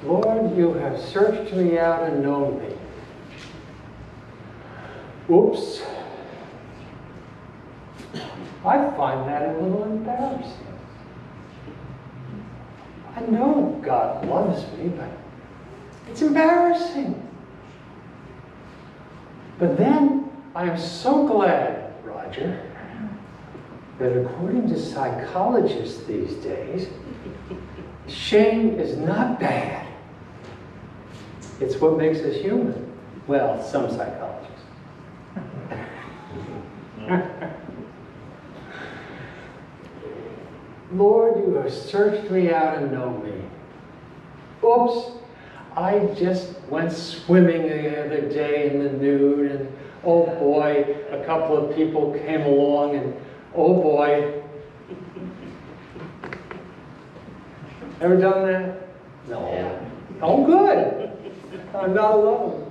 Lord, you have searched me out and known me. Oops. I find that a little embarrassing. I know God loves me, but it's embarrassing. But then I am so glad, Roger, that according to psychologists these days, shame is not bad. It's what makes us human. Well, some psychologists. Lord, you have searched me out and know me. Oops, I just went swimming the other day in the nude, and oh boy, a couple of people came along, and oh boy. Ever done that? No. Yeah. Oh, good. I'm not alone.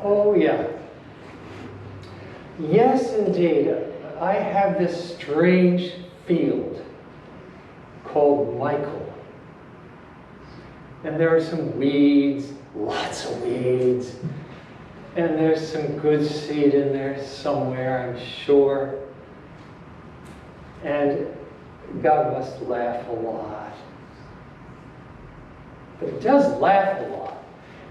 Oh, yeah. Yes, indeed. I have this strange field called Michael. And there are some weeds, lots of weeds. And there's some good seed in there somewhere, I'm sure. And God must laugh a lot. But he does laugh a lot.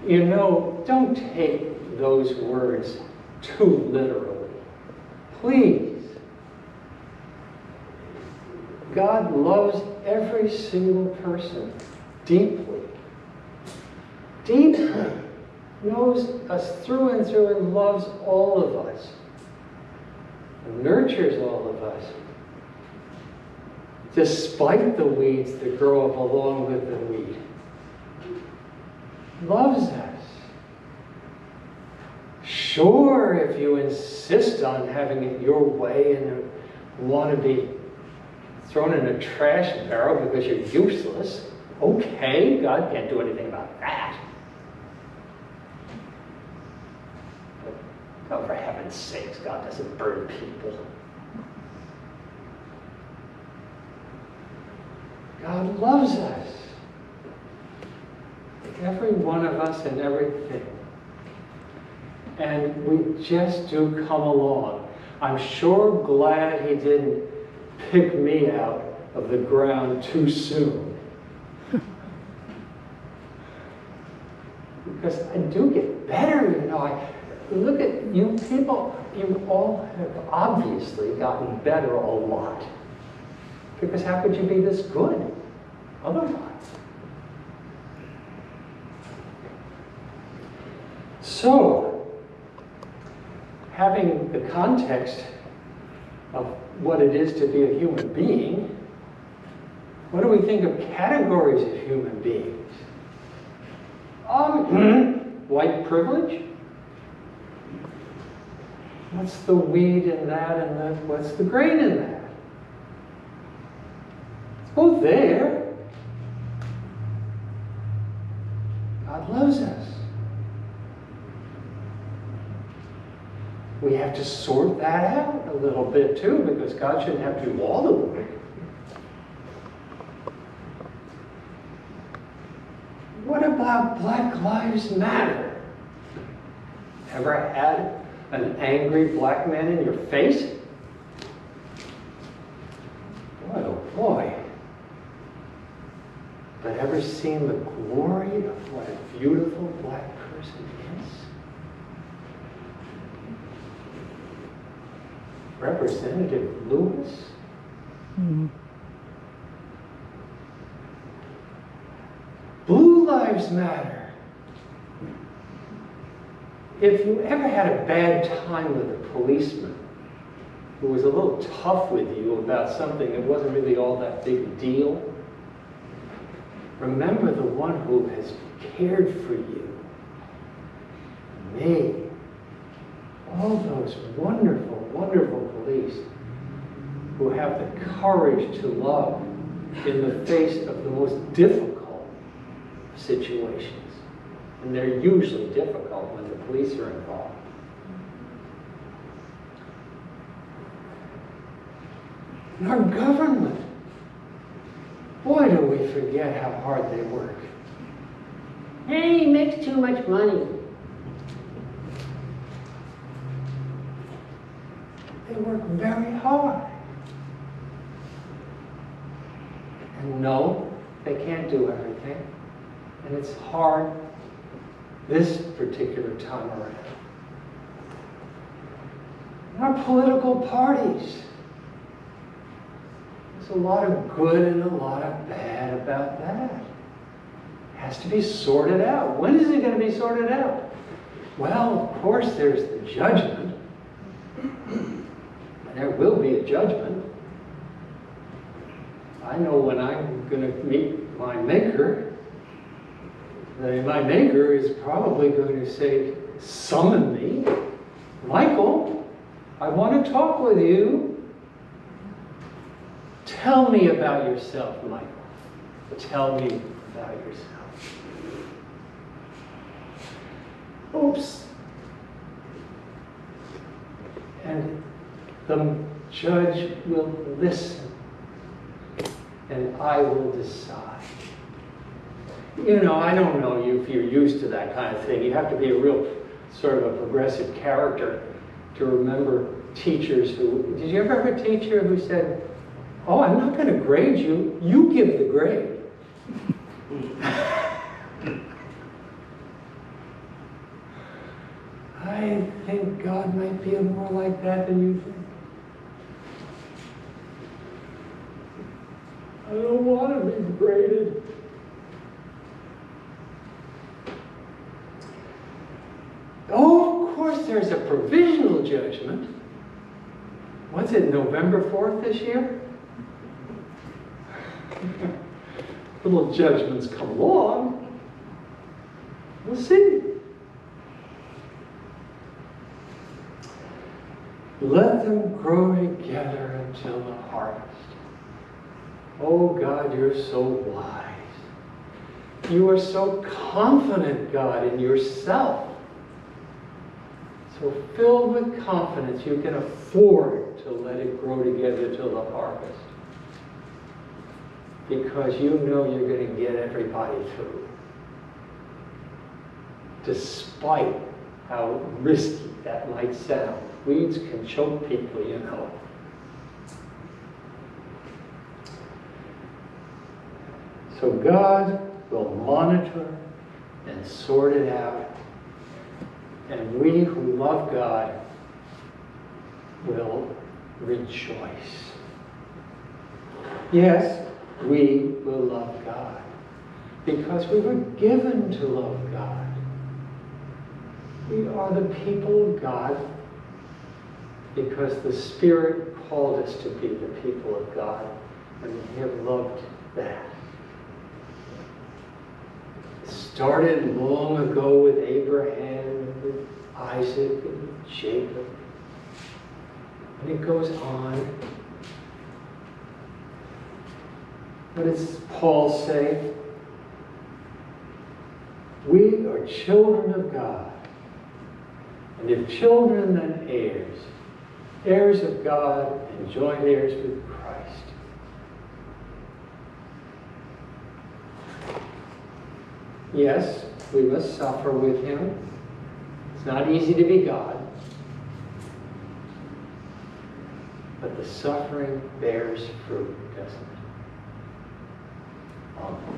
You know, don't take those words too literally. Please. God loves every single person deeply. Deeply. Knows us through and through and loves all of us. And nurtures all of us. Despite the weeds that grow up along with the weed. Loves us. Sure, if you insist on having it your way and want to be thrown in a trash barrel because you're useless, okay, God can't do anything about that. But, oh, for heaven's sakes, God doesn't burn people. God loves us. Every one of us and everything. And we just do come along. I'm sure glad he didn't pick me out of the ground too soon. Because I do get better, you know. I look at you people, you all have obviously gotten better a lot. Because how could you be this good otherwise? So, having the context of what it is to be a human being, what do we think of categories of human beings? White privilege? What's the weed in that and what's the grain in that? It's both there. God loves us. We have to sort that out a little bit too, because God shouldn't have to do all the work. What about Black Lives Matter? Ever had an angry black man in your face? Boy, oh boy. But ever seen the glory of what a beautiful black person is? Representative Lewis? Blue Lives Matter. If you ever had a bad time with a policeman who was a little tough with you about something that wasn't really all that big a deal, remember the one who has cared for you. Me. All those wonderful, wonderful police who have the courage to love in the face of the most difficult situations. And they're usually difficult when the police are involved. And our government. Boy, do we forget how hard they work. Hey, he makes too much money. They work very hard. And no, they can't do everything. And it's hard this particular time around. And our political parties. There's a lot of good and a lot of bad about that. It has to be sorted out. When is it going to be sorted out? Well, of course, there's the judgment. And there will be a judgment. I know when I'm going to meet my Maker, my Maker is probably going to say, summon me. Michael, I want to talk with you. Tell me about yourself, Michael. Tell me about yourself. Oops. And the judge will listen, and I will decide. You know, I don't know you if you're used to that kind of thing. You have to be a real sort of a progressive character to remember teachers who... Did you ever have a teacher who said, oh, I'm not going to grade you. You give the grade. I think God might be more like that than you think. I don't want to be graded. Oh, of course, there's a provisional judgment. What's it, November 4th this year? Little judgments come along. We'll see. Let them grow together until the harvest. Oh God, you're so wise. You are so confident, God, in yourself. So filled with confidence, you can afford to let it grow together till the harvest. Because you know you're going to get everybody through. Despite how risky that might sound. Weeds can choke people, you know. So God will monitor and sort it out. And we who love God will rejoice. Yes, we will love God because we were given to love God. We are the people of God because the Spirit called us to be the people of God, and we have loved that. It started long ago with Abraham, and with Isaac, and with Jacob, and it goes on. What does Paul say? We are children of God, and if children, then heirs. Heirs of God and joint heirs with Christ. Yes, we must suffer with him. It's not easy to be God. But the suffering bears fruit, doesn't it? Amen.